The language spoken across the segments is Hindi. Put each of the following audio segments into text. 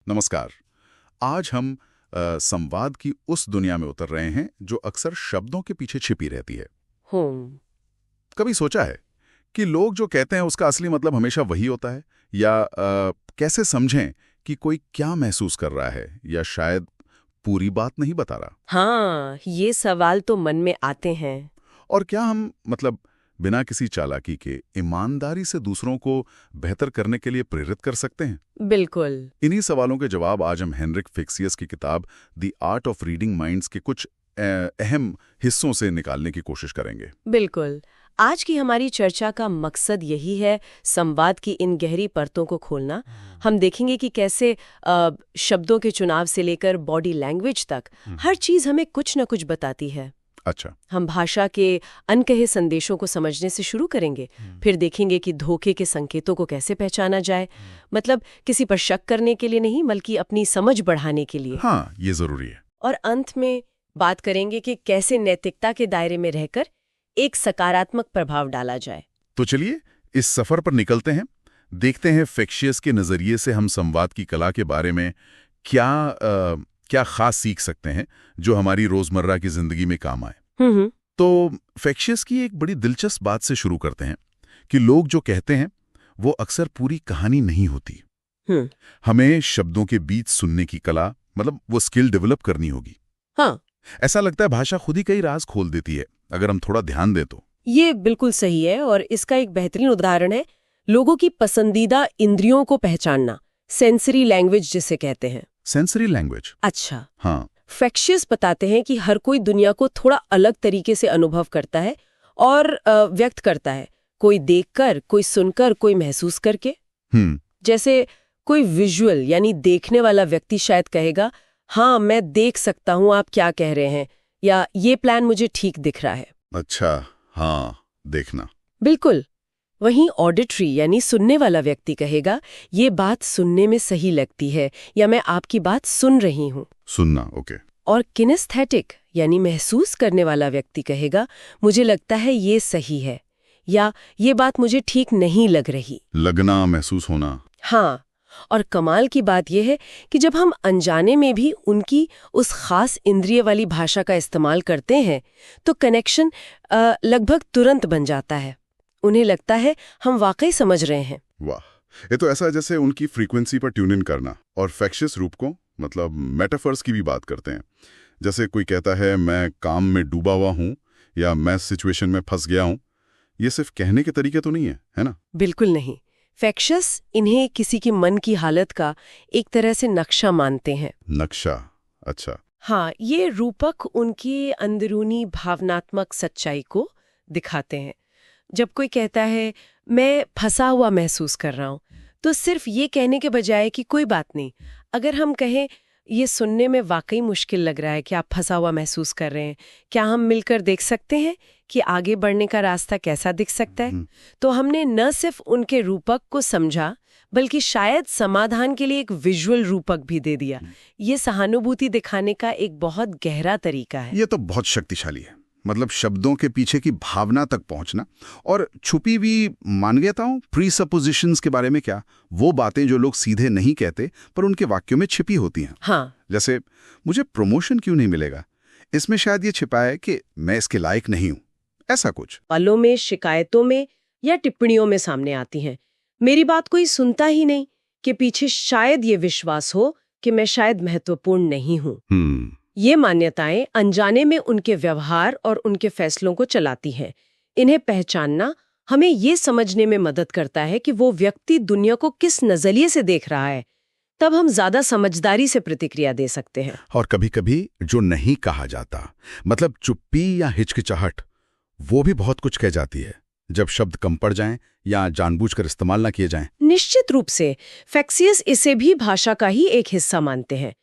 नमस्कार। आज हम संवाद की उस दुनिया में उतर रहे हैं जो अक्सर शब्दों के पीछे छिपी रहती है। कभी सोचा है कि लोग जो कहते हैं उसका असली मतलब हमेशा वही होता है, या कैसे समझें कि कोई क्या महसूस कर रहा है या शायद पूरी बात नहीं बता रहा। हाँ, ये सवाल तो मन में आते हैं। और क्या हम बिना किसी चालाकी के ईमानदारी से दूसरों को बेहतर करने के लिए प्रेरित कर सकते हैं? बिल्कुल। इन्हीं सवालों के जवाब आज हम हेनरिक फिक्सियस की किताब the art of reading minds के कुछ अहम हिस्सों से निकालने की कोशिश करेंगे। बिल्कुल। आज की हमारी चर्चा का मकसद यही है, संवाद की इन गहरी परतों को खोलना। हम देखेंगे कि कैसे शब्दों के चुनाव से लेकर बॉडी लैंग्वेज तक हर चीज हमें कुछ न कुछ बताती है। अच्छा। हम भाषा के अनकहे संदेशों को समझने से शुरू करेंगे, फिर देखेंगे कि धोखे के संकेतों को कैसे पहचाना जाए। मतलब किसी पर शक करने के लिए नहीं, बल्कि अपनी समझ बढ़ाने के लिए। हाँ, ये जरूरी है। और अंत में बात करेंगे कि कैसे नैतिकता के दायरे में रहकर एक सकारात्मक प्रभाव डाला जाए। तो चलिए इस सफर पर निकलते हैं। देखते हैं फिक्सियस के नजरिए से हम संवाद की कला के बारे में क्या खास सीख सकते हैं जो हमारी रोजमर्रा की जिंदगी में काम आए। तो फिक्सियस की एक बड़ी दिलचस्प बात से शुरू करते हैं कि लोग जो कहते हैं वो अक्सर पूरी कहानी नहीं होती। हमें शब्दों के बीच सुनने की कला, वो स्किल डेवलप करनी होगी। हाँ, ऐसा लगता है भाषा खुद ही कई राज खोल देती है अगर हम थोड़ा ध्यान दें तो। ये बिल्कुल सही है, और इसका एक बेहतरीन उदाहरण है लोगों की पसंदीदा इंद्रियों को पहचानना, सेंसरी लैंग्वेज जिसे कहते हैं। Sensory language? अच्छा। हाँ। फिक्सियस बताते हैं कि हर कोई दुनिया को थोड़ा अलग तरीके से अनुभव करता है और व्यक्त करता है। कोई देखकर, कोई सुनकर, कोई महसूस करके। जैसे कोई विजुअल यानी देखने वाला व्यक्ति शायद कहेगा, हाँ मैं देख सकता हूँ आप क्या कह रहे हैं, या ये प्लान मुझे ठीक दिख रहा है। अच्छा, हाँ, देखना। बिल्कुल। वहीं ऑडिटरी यानी सुनने वाला व्यक्ति कहेगा, ये बात सुनने में सही लगती है, या मैं आपकी बात सुन रही हूँ। सुनना, ओके। और किनेस्थेटिक यानी महसूस करने वाला व्यक्ति कहेगा, मुझे लगता है ये सही है, या ये बात मुझे ठीक नहीं लग रही। लगना, महसूस होना। हाँ, और कमाल की बात यह है कि जब हम अनजाने में भी उनकी उस खास इंद्रिय वाली भाषा का इस्तेमाल करते हैं तो कनेक्शन लगभग तुरंत बन जाता है। उन्हें लगता है हम वाकई समझ रहे हैं। वाह, ये तो ऐसा है जैसे उनकी फ्रीक्वेंसी पर ट्यून इन करना। और फिक्सियस रूप को मेटाफर्स की भी बात करते हैं। जैसे कोई कहता है मैं काम में डूबा हुआ हूँ, या मैं सिचुएशन में फंस गया हूँ। ये सिर्फ कहने के तरीके तो नहीं है ना? बिल्कुल नहीं। फिक्सियस इन्हें किसी की मन की हालत का एक तरह से नक्शा मानते हैं। नक्शा? अच्छा। हाँ, ये रूपक उनकी अंदरूनी भावनात्मक सच्चाई को दिखाते हैं। जब कोई कहता है मैं फंसा हुआ महसूस कर रहा हूँ, तो सिर्फ ये कहने के बजाय कि कोई बात नहीं, अगर हम कहें ये सुनने में वाकई मुश्किल लग रहा है कि आप फंसा हुआ महसूस कर रहे हैं, क्या हम मिलकर देख सकते हैं कि आगे बढ़ने का रास्ता कैसा दिख सकता है? तो हमने न सिर्फ उनके रूपक को समझा, बल्कि शायद समाधान के लिए एक विजुअल रूपक भी दे दिया। ये सहानुभूति दिखाने का एक बहुत गहरा तरीका है। ये तो बहुत शक्तिशाली है। शब्दों के पीछे की भावना तक पहुंचना। और छुपी हुई मान्यताओं, प्रीसपोजिशंस के बारे में क्या? वो बातें जो लोग सीधे नहीं कहते पर उनके वाक्यों में छिपी होती हैं। हाँ। जैसे मुझे प्रमोशन क्यों नहीं मिलेगा, इसमें शायद ये छिपा है कि मैं इसके लायक नहीं हूं। ऐसा कुछ पलों में, शिकायतों में या टिप्पणियों में सामने आती हैं। मेरी बात कोई सुनता ही नहीं के पीछे शायद ये विश्वास हो कि मैं शायद महत्वपूर्ण नहीं हूं। ये मान्यताएं अनजाने में उनके व्यवहार और उनके फैसलों को चलाती हैं। इन्हें पहचानना हमें ये समझने में मदद करता है कि वो व्यक्ति दुनिया को किस नजरिए से देख रहा है। तब हम ज्यादा समझदारी से प्रतिक्रिया दे सकते हैं। और कभी-कभी जो नहीं कहा जाता, चुप्पी या हिचकिचाहट, वो भी बहुत कुछ कह जाती है जब शब्द कम पड़ जाएं या जानबूझकर इस्तेमाल ना किए जाएं। निश्चित रूप से फिक्सियस इसे भी भाषा का ही एक हिस्सा मानते हैं।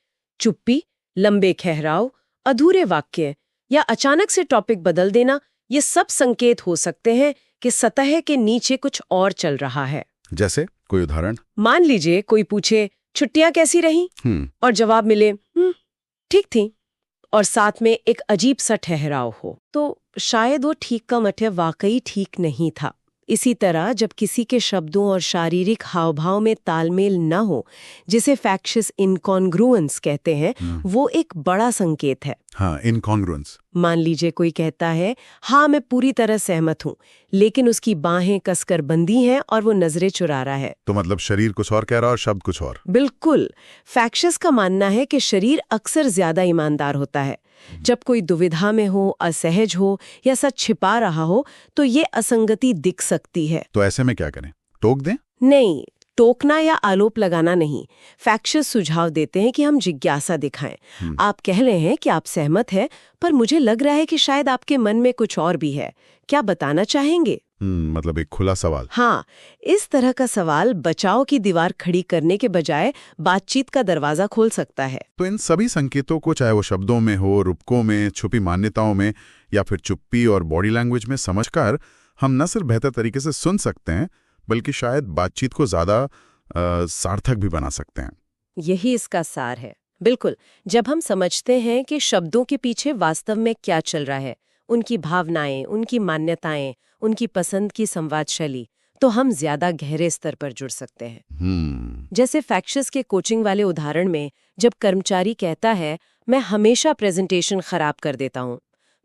चुप्पी, लंबे ठहराव, अधूरे वाक्य या अचानक से टॉपिक बदल देना, ये सब संकेत हो सकते हैं कि सतह के नीचे कुछ और चल रहा है। जैसे कोई उदाहरण? मान लीजिए कोई पूछे छुट्टियां कैसी रही, और जवाब मिले ठीक थी, और साथ में एक अजीब सा ठहराव हो, तो शायद वो ठीक का मतलब वाकई ठीक नहीं था। इसी तरह जब किसी के शब्दों और शारीरिक हावभाव में तालमेल न हो, जिसे फैक्शियस इनकॉन्ग्रुएंस कहते हैं, वो एक बड़ा संकेत है। हाँ, इनकॉन्ग्रुएंस। मान लीजिए कोई कहता है, हाँ मैं पूरी तरह सहमत हूँ, लेकिन उसकी बाहें कसकर बंधी हैं और वो नजरें चुरा रहा है। तो मतलब शरीर कुछ और कह रहा है और शब्द कुछ और। बिल्कुल। फैक्शियस का मानना है कि शरीर अक्सर ज्यादा ईमानदार होता है। जब कोई दुविधा में हो, असहज हो या सच छिपा रहा हो, तो ये असंगति दिख सकती है। तो ऐसे में क्या करें? टोक दें? नहीं, टोकना या आरोप लगाना नहीं। फैक्शियस सुझाव देते हैं कि हम जिज्ञासा दिखाएं। आप कह रहे हैं कि आप सहमत हैं, पर मुझे लग रहा है कि शायद आपके मन में कुछ और भी है। क्या बताना चाहेंगे? मतलब एक खुला सवाल। हाँ, इस तरह का सवाल बचाव की दीवार खड़ी करने के बजाय बातचीत का दरवाजा खोल सकता है। तो इन सभी संकेतों को, चाहे वो शब्दों में हो, रूपकों में, छुपी मान्यताओं में या फिर चुप्पी और बॉडी लैंग्वेज में समझकर हम न सिर्फ बेहतर तरीके से सुन सकते हैं, बल्कि शायद बातचीत को ज्यादा सार्थक भी बना सकते हैं। यही इसका सार है। बिल्कुल, जब हम समझते हैं कि शब्दों के पीछे वास्तव में क्या चल रहा है, उनकी भावनाएं, उनकी मान्यताएं, उनकी पसंद की संवाद शैली, तो हम ज्यादा गहरे स्तर पर जुड़ सकते हैं। जैसे फैक्शियस के कोचिंग वाले उदाहरण में, जब कर्मचारी कहता है मैं हमेशा प्रेजेंटेशन खराब कर देता हूं,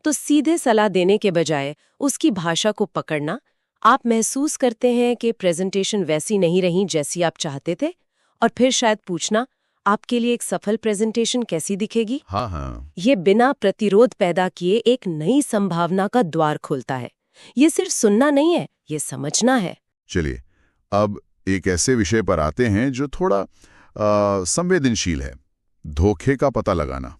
तो सीधे सलाह देने के बजाय उसकी भाषा को पकड़ना, आप महसूस करते हैं कि प्रेजेंटेशन वैसी नहीं रही जैसी आप चाहते थे, और फिर शायद पूछना, आपके लिए एक सफल प्रेजेंटेशन कैसी दिखेगी? हाँ। ये बिना प्रतिरोध पैदा किए एक नई संभावना का द्वार खोलता है। ये सिर्फ सुनना नहीं है, ये समझना है। चलिए, अब एक ऐसे विषय पर आते हैं जो थोड़ा संवेदनशील है, धोखे का पता लगाना।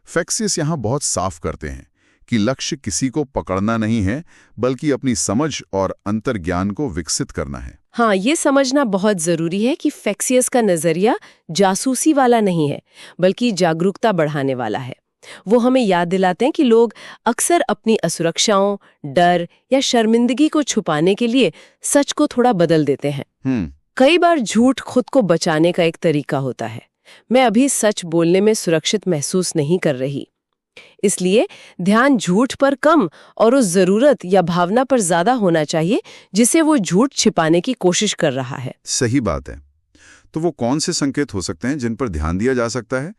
फैक्शियस यहाँ बहुत साफ करते हैं कि लक्ष्य किसी को पकड़ना नहीं है, बल्कि अपनी समझ और अंतर्ज्ञान को विकसित करना है। हाँ, ये समझना बहुत जरूरी है कि फैक्शियस का नजरिया जासूसी वाला नहीं है, बल्कि जागरूकता बढ़ाने वाला है। वो हमें याद दिलाते हैं कि लोग अक्सर अपनी असुरक्षाओं, डर या शर्मिंदगी को छुपाने के लिए सच को थोड़ा बदल देते हैं। कई बार झूठ खुद को बचाने का एक तरीका होता है। मैं अभी सच बोलने में सुरक्षित महसूस नहीं कर रही, इसलिए ध्यान झूठ पर कम और उस जरूरत या भावना पर ज्यादा होना चाहिए जिसे वो झूठ छिपाने की कोशिश कर रहा है। सही बात है। तो वो कौन से संकेत हो सकते हैं जिन पर ध्यान दिया जा सकता है?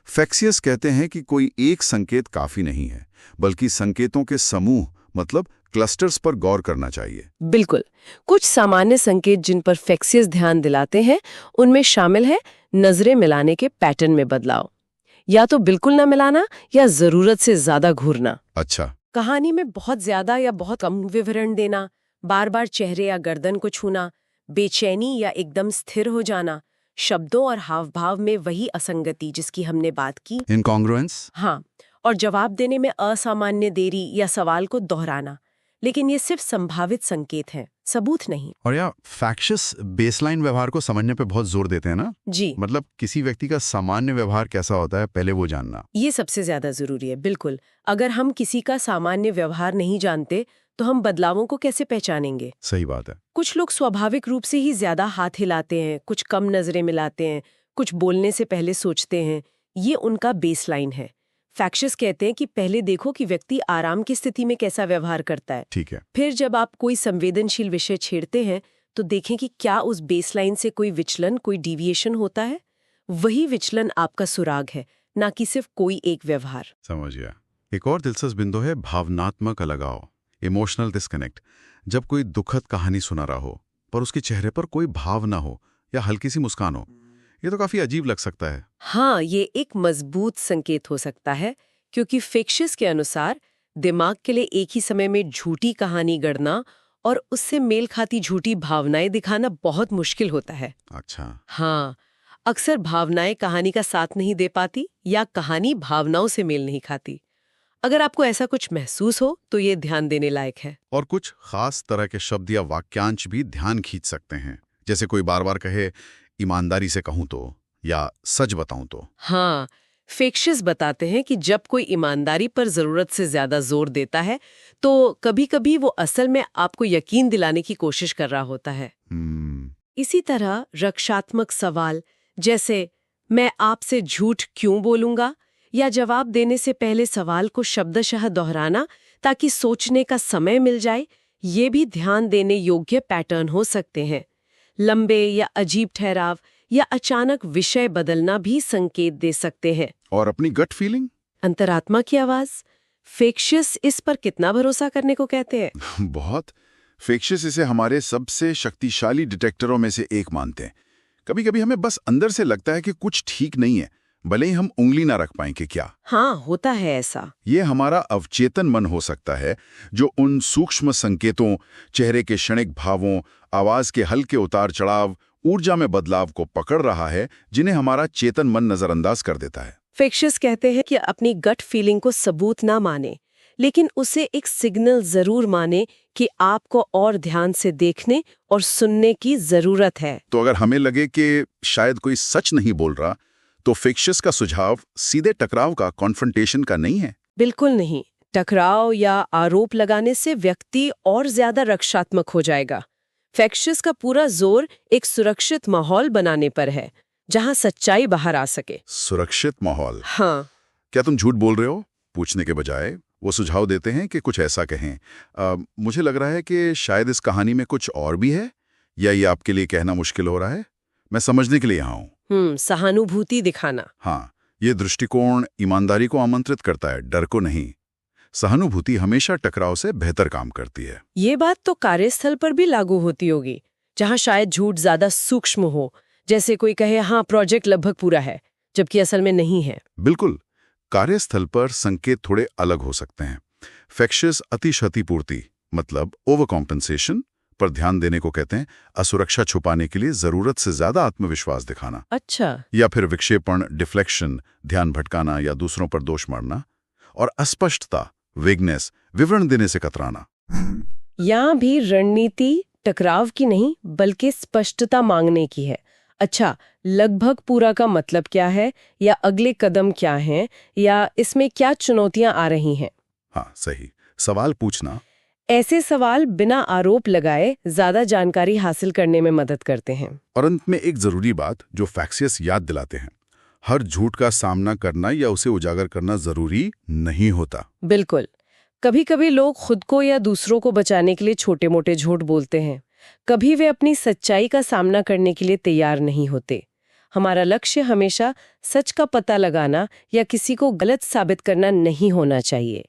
फैक्शियस कहते हैं कि कोई एक संकेत काफी नहीं है, बल्कि संकेतों के समूह, मतलब क्लस्टर्स पर गौर करना चाहिए। बिल्कुल। कुछ सामान्य संकेत जिन पर फैक्शियस ध्यान दिलाते हैं, उनमें शामिल है नजरें मिलाने के पैटर्न में बदलाव, या तो बिल्कुल न मिलाना या जरूरत से ज्यादा घूरना। अच्छा। कहानी में बहुत ज्यादा या बहुत कम विवरण देना, बार बार चेहरे या गर्दन को छूना, बेचैनी या एकदम स्थिर हो जाना, शब्दों और हावभाव में वही असंगति जिसकी हमने बात की, इनकॉन्ग्रुएंस। हाँ, और जवाब देने में असामान्य देरी या सवाल को दोहराना। लेकिन ये सिर्फ संभावित संकेत हैं, सबूत नहीं। और या फैक्शियस बेसलाइन व्यवहार को समझने पे बहुत जोर देते हैं ना? जी, मतलब किसी व्यक्ति का सामान्य व्यवहार कैसा होता है, पहले वो जानना। ये सबसे ज्यादा जरूरी है। बिल्कुल, अगर हम किसी का सामान्य व्यवहार नहीं जानते तो हम बदलावों को कैसे पहचानेंगे? सही बात है। कुछ लोग स्वाभाविक रूप से ही ज्यादा हाथ हिलाते हैं, कुछ कम नजरें मिलाते हैं, कुछ बोलने से पहले सोचते हैं। ये उनका बेसलाइन है। फैक्शियस कहते हैं कि पहले देखो कि व्यक्ति आराम की स्थिति में कैसा व्यवहार करता है। ठीक है। फिर जब आप कोई संवेदनशील विषय छेड़ते हैं तो देखें कि क्या उस बेसलाइन से कोई विचलन, कोई डिविएशन होता है। वही विचलन आपका सुराग है, ना कि सिर्फ कोई एक व्यवहार। समझ गया। एक और दिलचस्प बिंदु है भावनात्मक अलगाव, इमोशनल डिस्कनेक्ट। जब कोई दुखद कहानी सुना रहा हो पर उसके चेहरे पर कोई भाव ना हो या हल्की सी मुस्कान हो, ये तो काफी अजीब लग सकता है। हाँ, ये एक मजबूत संकेत हो सकता है, क्योंकि फैक्शियस के अनुसार दिमाग के लिए एक ही समय में झूठी कहानी गढ़ना और उससे मेल खाती झूठी भावनाएं दिखाना बहुत मुश्किल होता है। अच्छा। हाँ, अक्सर भावनाएं कहानी का साथ नहीं दे पाती या कहानी भावनाओं से मेल नहीं खाती। अगर आपको ऐसा कुछ महसूस हो तो ये ध्यान देने लायक है। और कुछ खास तरह के शब्द या वाक्यांश भी ध्यान खींच सकते हैं, जैसे कोई बार बार कहे ईमानदारी से कहूं तो, या सच बताऊं तो। हाँ, फैक्शियस बताते हैं कि जब कोई ईमानदारी पर जरूरत से ज्यादा जोर देता है तो कभी-कभी वो असल में आपको यकीन दिलाने की कोशिश कर रहा होता है। इसी तरह रक्षात्मक सवाल, जैसे मैं आपसे झूठ क्यों बोलूंगा, या जवाब देने से पहले सवाल को शब्दशः दोहराना ताकि सोचने का समय मिल जाए, ये भी ध्यान देने योग्य पैटर्न हो सकते हैं। लंबे या अजीब ठहराव या अचानक विषय बदलना भी संकेत दे सकते हैं। और अपनी गट फीलिंग? अंतरात्मा की आवाज, फेक्शियस इस पर कितना भरोसा करने को कहते हैं? बहुत। फेक्शियस इसे हमारे सबसे शक्तिशाली डिटेक्टरों में से एक मानते हैं। कभी कभी हमें बस अंदर से लगता है कि कुछ ठीक नहीं है, भले ही हम उंगली ना रख पाएं कि क्या। हाँ, होता है ऐसा। ये हमारा अवचेतन मन हो सकता है जो उन सूक्ष्म संकेतों, चेहरे के क्षणिक भावों, आवाज के हल्के उतार चढ़ाव, ऊर्जा में बदलाव को पकड़ रहा है, जिन्हें हमारा चेतन मन नजरअंदाज कर देता है। फेक्शियस कहते हैं कि अपनी गट फीलिंग को सबूत ना माने, लेकिन उसे एक सिग्नल जरूर माने कि आपको और ध्यान से देखने और सुनने की जरूरत है। तो अगर हमें लगे कि शायद कोई सच नहीं बोल रहा, तो फेक्शियस का सुझाव सीधे टकराव का, कॉन्फ्रंटेशन का नहीं है। बिल्कुल नहीं। टकराव या आरोप लगाने से व्यक्ति और ज्यादा रक्षात्मक हो जाएगा। फेक्शियस का पूरा जोर एक सुरक्षित माहौल बनाने पर है, जहां सच्चाई बाहर आ सके। सुरक्षित माहौल? हाँ। क्या तुम झूठ बोल रहे हो पूछने के बजाय वो सुझाव देते हैं कि कुछ ऐसा कहें, मुझे लग रहा है कि शायद इस कहानी में कुछ और भी है, या ये आपके लिए कहना मुश्किल हो रहा है? मैं समझने के लिए यहाँ हूँ। सहानुभूति दिखाना। हाँ, ये दृष्टिकोण ईमानदारी को आमंत्रित करता है, डर को नहीं। सहानुभूति हमेशा टकराव से बेहतर काम करती है। ये बात तो कार्यस्थल पर भी लागू होती होगी, जहां शायद झूठ ज्यादा सूक्ष्म हो, जैसे कोई कहे हाँ प्रोजेक्ट लगभग पूरा है, जबकि असल में नहीं है। बिल्कुल। कार्यस्थल पर संकेत थोड़े अलग हो सकते हैं। फेक्शियस अति क्षतिपूर्ति, मतलब ओवर कॉम्पेंसेशन पर ध्यान देने को कहते हैं। असुरक्षा छुपाने के लिए जरूरत से ज्यादा आत्मविश्वास दिखाना। अच्छा। या फिर विक्षेपण, डिफ्लेक्शन, ध्यान भटकाना या दूसरों पर दोष मारना। और अस्पष्टता, वेगनेस, विवरण देने से कतराना। यहाँ भी रणनीति टकराव की नहीं बल्कि स्पष्टता मांगने की है। अच्छा, लगभग पूरा का मतलब क्या है, या अगले कदम क्या हैं, या इसमें क्या चुनौतियां आ रही हैं? हाँ, सही सवाल पूछना। ऐसे सवाल बिना आरोप लगाए ज्यादा जानकारी हासिल करने में मदद करते हैं। और अंत में एक जरूरी बात जो फेक्शियस याद दिलाते हैं, हर झूठ का सामना करना या उसे उजागर करना जरूरी नहीं होता। बिल्कुल। कभी कभी लोग खुद को या दूसरों को बचाने के लिए छोटे मोटे झूठ बोलते हैं, कभी वे अपनी सच्चाई का सामना करने के लिए तैयार नहीं होते। हमारा लक्ष्य हमेशा सच का पता लगाना या किसी को गलत साबित करना नहीं होना चाहिए।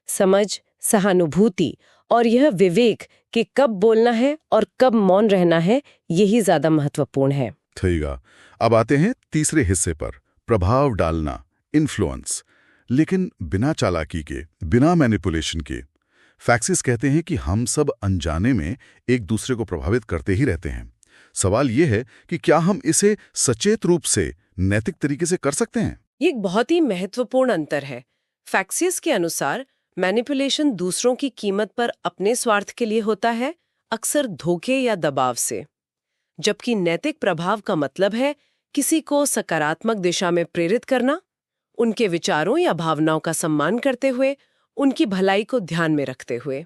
समझ, सहानुभूति और यह विवेक कि कब बोलना है और कब मौन रहना है, यही ज्यादा महत्वपूर्ण है। ठीक है, अब आते हैं तीसरे हिस्से पर, प्रभाव डालना, इन्फ्लुएंस, लेकिन बिना चालाकी के, बिना मैनिपुलेशन के। फेक्शियस कहते हैं कि हम सब अनजाने में एक दूसरे को प्रभावित करते ही रहते हैं। सवाल यह है कि क्या हम इसे सचेत रूप से, नैतिक तरीके से कर सकते हैं? ये एक बहुत ही महत्वपूर्ण अंतर है। फेक्शियस के अनुसार मैनिपुलेशन दूसरों की कीमत पर अपने स्वार्थ के लिए होता है, अक्सर धोखे या दबाव से, जबकि नैतिक प्रभाव का मतलब है किसी को सकारात्मक दिशा में प्रेरित करना, उनके विचारों या भावनाओं का सम्मान करते हुए, उनकी भलाई को ध्यान में रखते हुए।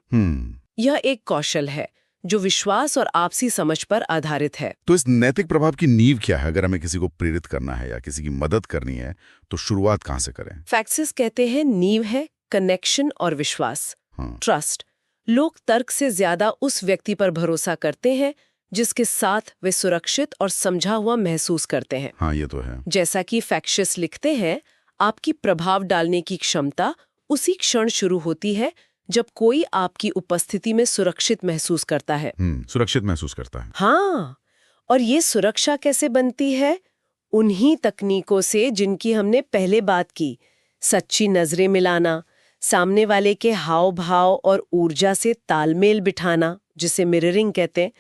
यह एक कौशल है जो विश्वास और आपसी समझ पर आधारित है। तो इस नैतिक प्रभाव की नींव क्या है? अगर हमें किसी को प्रेरित करना है या किसी की मदद करनी है, तो शुरुआत कहाँ से करें? फेक्शियस कहते हैं नींव है कनेक्शन और विश्वास, ट्रस्ट। लोग तर्क से ज्यादा उस व्यक्ति पर भरोसा करते हैं जिसके साथ वे सुरक्षित और समझा हुआ महसूस करते हैं। हाँ, ये तो है। जैसा कि फेक्शियस लिखते हैं, आपकी प्रभाव डालने की क्षमता उसी क्षण शुरू होती है जब कोई आपकी उपस्थिति में सुरक्षित महसूस करता है। सुरक्षित महसूस करता है। हाँ, और ये सुरक्षा कैसे बनती है? उन्हीं तकनीकों से जिनकी हमने पहले बात की। सच्ची नजरें मिलाना, सामने वाले के हाव भाव और ऊर्जा से तालमेल बिठाना, जिसे मिररिंग कहते हैं,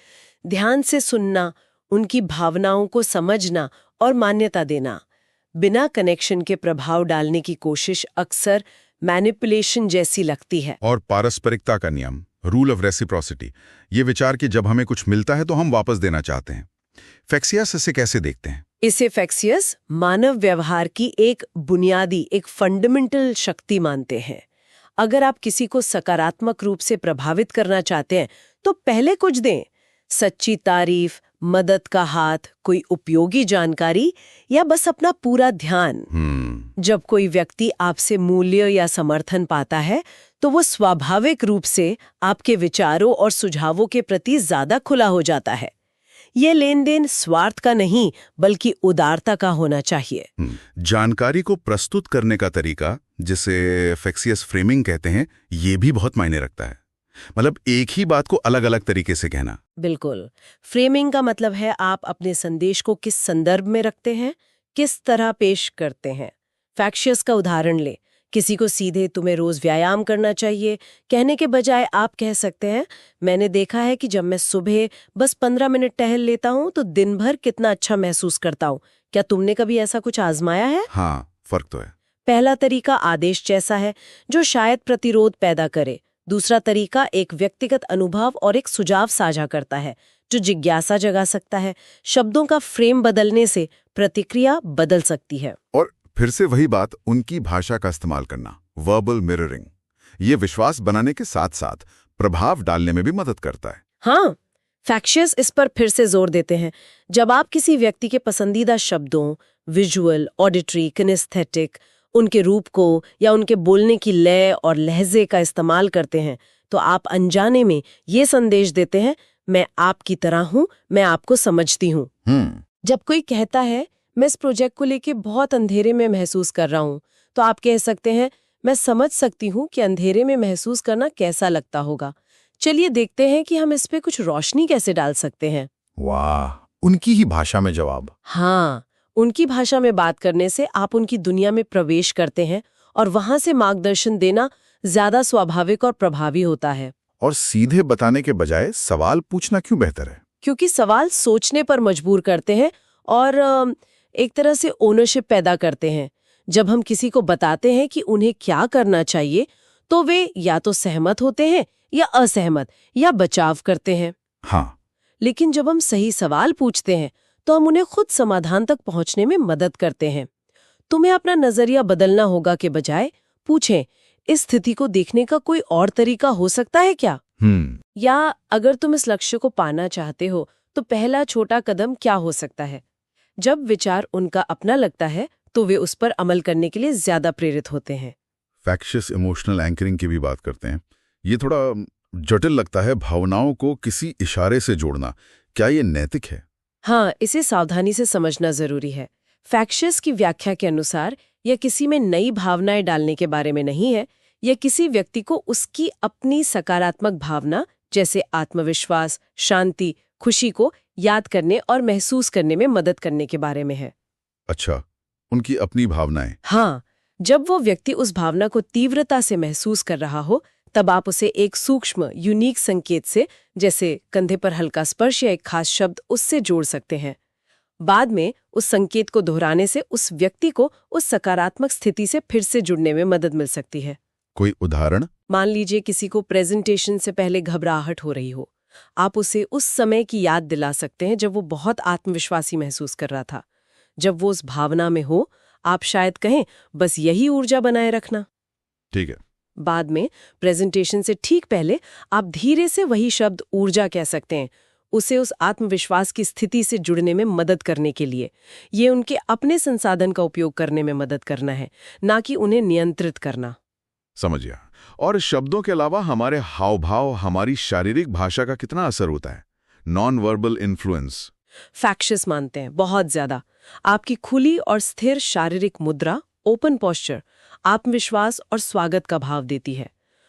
ध्यान से सुनना, उनकी भावनाओं को समझना और मान्यता देना। बिना कनेक्शन के प्रभाव डालने की कोशिश अक्सर मैनिपुलेशन जैसी लगती है। और पारस्परिकता का नियम, रूल ऑफ रेसिप्रोसिटी, ये विचार कि जब हमें कुछ मिलता है तो हम वापस देना चाहते हैं। फेक्शियस इसे कैसे देखते हैं? इसे फेक्शियस मानव व्यवहार की एक बुनियादी, एक फंडामेंटल शक्ति मानते हैं। अगर आप किसी को सकारात्मक रूप से प्रभावित करना चाहते हैं तो पहले कुछ दें, सच्ची तारीफ, मदद का हाथ, कोई उपयोगी जानकारी या बस अपना पूरा ध्यान। जब कोई व्यक्ति आपसे मूल्य या समर्थन पाता है तो वो स्वाभाविक रूप से आपके विचारों और सुझावों के प्रति ज्यादा खुला हो जाता है। ये लेन देन स्वार्थ का नहीं बल्कि उदारता का होना चाहिए। जानकारी को प्रस्तुत करने का तरीका, जिसे फैक्शियस फ्रेमिंग कहते हैं, ये भी बहुत मायने रखता है। मतलब एक ही बात को अलग अलग तरीके से कहना। बिल्कुल। फ्रेमिंग का मतलब है आप अपने संदेश को किस संदर्भ में रखते हैं, किस तरह पेश करते हैं। फैक्शियस का उदाहरण ले, किसी को सीधे तुम्हें रोज व्यायाम करना चाहिए कहने के बजाय आप कह सकते हैं, मैंने देखा है कि जब मैं सुबह बस 15 मिनट टहल लेता हूँ तो दिन भर कितना अच्छा महसूस करता हूँ। क्या तुमने कभी ऐसा कुछ आजमाया है? हाँ, फर्क तो है। पहला तरीका आदेश जैसा है, जो शायद प्रतिरोध पैदा करे। दूसरा तरीका एक व्यक्तिगत अनुभव और एक सुझाव साझा करता है, जो जिज्ञासा जगा सकता है। शब्दों का फ्रेम बदलने से प्रतिक्रिया बदल सकती है। और फिर से वही बात, उनकी भाषा का इस्तेमाल करना, वर्बल मिररिंग, ये विश्वास बनाने के साथ साथ प्रभाव डालने में भी मदद करता है। हाँ, फैक्शियस इस पर फिर से जोर देते हैं। जब आप किसी व्यक्ति के पसंदीदा शब्दों, विजुअल, ऑडिटरी, किनेस्थेटिक, उनके रूप को या उनके बोलने की लय और लहजे का इस्तेमाल करते हैं तो आप अनजाने में ये संदेश देते हैं, मैं आपकी तरह हूं, मैं आपको समझती हूं। जब कोई कहता है मैं इस प्रोजेक्ट को लेके बहुत अंधेरे में महसूस कर रहा हूं, तो आप कह सकते हैं, मैं समझ सकती हूं कि अंधेरे में महसूस करना कैसा लगता होगा। चलिए देखते हैं कि हम इस पे कुछ रोशनी कैसे डाल सकते हैं। वाह, उनकी ही भाषा में जवाब। हाँ, उनकी भाषा में बात करने से आप उनकी दुनिया में प्रवेश करते हैं और वहां से मार्गदर्शन देना ज्यादा स्वाभाविक और प्रभावी होता है। और सीधे बताने के बजाय सवाल पूछना क्यों बेहतर है? क्योंकि सवाल सोचने पर मजबूर करते हैं और एक तरह से ओनरशिप पैदा करते हैं। जब हम किसी को बताते हैं कि उन्हें क्या करना चाहिए, तो वे या तो सहमत होते हैं या असहमत या बचाव करते हैं। हाँ, लेकिन जब हम सही सवाल पूछते हैं तो हम उन्हें खुद समाधान तक पहुंचने में मदद करते हैं। तुम्हें अपना नजरिया बदलना होगा के बजाय पूछें, इस स्थिति को देखने का कोई और तरीका हो सकता है क्या? या अगर तुम इस लक्ष्य को पाना चाहते हो तो पहला छोटा कदम क्या हो सकता है? जब विचार उनका अपना लगता है तो वे उस पर अमल करने के लिए ज्यादा प्रेरित होते हैं। फैक्शियस इमोशनल एंकरिंग की भी बात करते हैं। ये थोड़ा जटिल लगता है, भावनाओं को किसी इशारे से जोड़ना। क्या ये नैतिक है? हाँ, इसे सावधानी से समझना जरूरी है। फैक्शियस की व्याख्या के अनुसार यह किसी में नई भावनाएं डालने के बारे में नहीं है। यह किसी व्यक्ति को उसकी अपनी सकारात्मक भावना जैसे आत्मविश्वास, शांति, खुशी को याद करने और महसूस करने में मदद करने के बारे में है। अच्छा, उनकी अपनी भावनाएं। हाँ, जब वो व्यक्ति उस भावना को तीव्रता से महसूस कर रहा हो तब आप उसे एक सूक्ष्म, यूनिक संकेत से, जैसे कंधे पर हल्का स्पर्श या एक खास शब्द, उससे जोड़ सकते हैं। बाद में उस संकेत को दोहराने से उस व्यक्ति को उस सकारात्मक स्थिति से फिर से जुड़ने में मदद मिल सकती है। कोई उदाहरण? मान लीजिए किसी को प्रेजेंटेशन से पहले घबराहट हो रही हो। आप उसे उस समय की याद दिला सकते हैं जब वो बहुत आत्मविश्वासी महसूस कर रहा था। जब वो उस भावना में हो, आप शायद कहें, बस यही ऊर्जा बनाए रखना। ठीक है। बाद में प्रेजेंटेशन से ठीक पहले आप धीरे से वही शब्द ऊर्जा कह सकते हैं, उसे उस आत्मविश्वास की स्थिति से जुड़ने में मदद करने के लिए। ये उनके अपने संसाधन का उपयोग करने में मदद करना है, ना कि उन्हें नियंत्रित करना। समझ गया। और शब्दों के अलावा हमारे हाव भाव, हमारी शारीरिक भाषा का कितना असर होता है? Non verbal influence. फैक्शियस मानते हैं बहुत ज्यादा। आपकी खुली और स्थिर शारीरिक मुद्रा, ओपन पोस्चर, आत्मविश्वास और स्वागत का भाव देती है।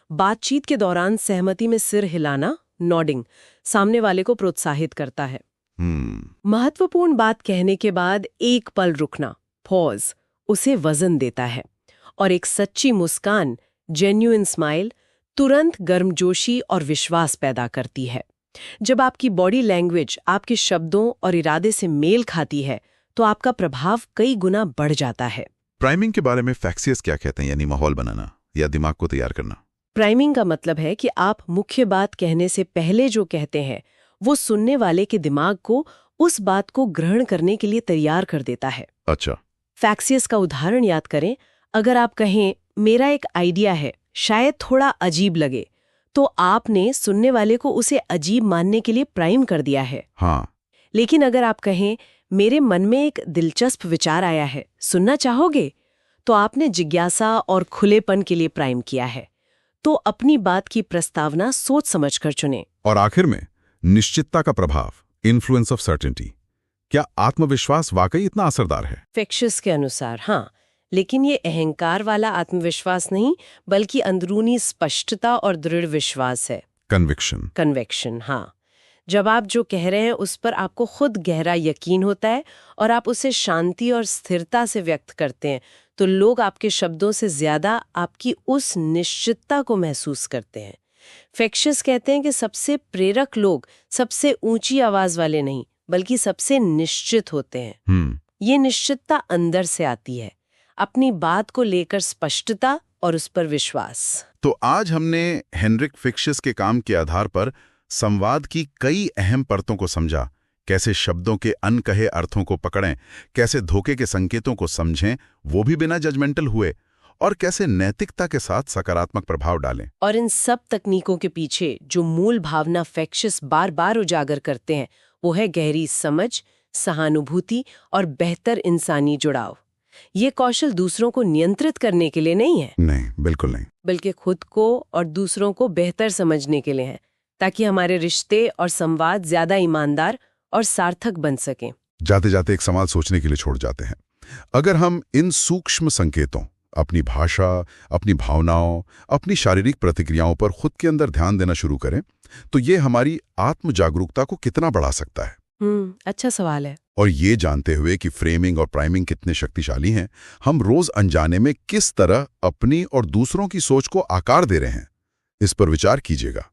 बातचीत के दौरान सहमति में सिर हिलाना, नॉडिंग, सामने वाले को प्रोत्साहित करता है। महत्वपूर्ण बात कहने के बाद एक पल रुकना, पॉज, उसे वजन देता है। और एक सच्ची मुस्कान, जेन्युइन स्माइल, तुरंत गर्मजोशी और विश्वास पैदा करती है। जब आपकी बॉडी लैंग्वेज आपके शब्दों और इरादे से मेल खाती है तो आपका प्रभाव कई गुना बढ़ जाता है। प्राइमिंग के बारे में फैक्शियस क्या कहते हैं, यानी माहौल बनाना या दिमाग को तैयार करना? प्राइमिंग का मतलब है कि आप मुख्य बात कहने से पहले जो कहते हैं वो सुनने वाले के दिमाग को उस बात को ग्रहण करने के लिए तैयार कर देता है। अच्छा। फैक्शियस का उदाहरण याद करें। अगर आप कहें, मेरा एक आइडिया है, शायद थोड़ा अजीब लगे, तो आपने सुनने वाले को उसे अजीब मानने के लिए प्राइम कर दिया है। हाँ, लेकिन अगर आप कहें, मेरे मन में एक दिलचस्प विचार आया है, सुनना चाहोगे? तो आपने जिज्ञासा और खुलेपन के लिए प्राइम किया है। तो अपनी बात की प्रस्तावना सोच समझकर चुनें। और आखिर में निश्चितता का प्रभाव, इन्फ्लुएंस ऑफ सर्टेनिटी। क्या आत्मविश्वास वाकई इतना असरदार है? फेक्शियस के अनुसार हाँ, लेकिन ये अहंकार वाला आत्मविश्वास नहीं, बल्कि अंदरूनी स्पष्टता और दृढ़ विश्वास है। कन्विक्शन। कन्वेक्शन, हाँ। जब आप जो कह रहे हैं उस पर आपको खुद गहरा यकीन होता है और आप उसे शांति और स्थिरता से व्यक्त करते हैं, तो लोग आपके शब्दों से ज्यादा आपकी उस निश्चितता को महसूस करते हैं। फेक्शियस कहते हैं कि सबसे प्रेरक लोग सबसे ऊंची आवाज वाले नहीं, बल्कि सबसे निश्चित होते हैं। ये निश्चितता अंदर से आती है, अपनी बात को लेकर स्पष्टता और उस पर विश्वास। तो आज हमने हेनरिक फिक्शियस के काम के आधार पर संवाद की कई अहम परतों को समझा। कैसे शब्दों के अनकहे अर्थों को पकड़ें, कैसे धोखे के संकेतों को समझें, वो भी बिना जजमेंटल हुए, और कैसे नैतिकता के साथ सकारात्मक प्रभाव डालें। और इन सब तकनीकों के पीछे जो मूल भावना फेक्शियस बार बार उजागर करते हैं, वो है गहरी समझ, सहानुभूति और बेहतर इंसानी जुड़ाव। ये कौशल दूसरों को नियंत्रित करने के लिए नहीं है, नहीं, बिल्कुल नहीं, बल्कि खुद को और दूसरों को बेहतर समझने के लिए है, ताकि हमारे रिश्ते और संवाद ज्यादा ईमानदार और सार्थक बन सकें। जाते जाते एक सवाल सोचने के लिए छोड़ जाते हैं। अगर हम इन सूक्ष्म संकेतों, अपनी भाषा, अपनी भावनाओं, अपनी शारीरिक प्रतिक्रियाओं पर खुद के अंदर ध्यान देना शुरू करें, तो ये हमारी आत्म जागरूकता को कितना बढ़ा सकता है? अच्छा सवाल है। और ये जानते हुए कि फ्रेमिंग और प्राइमिंग कितने शक्तिशाली हैं, हम रोज अनजाने में किस तरह अपनी और दूसरों की सोच को आकार दे रहे हैं, इस पर विचार कीजिएगा।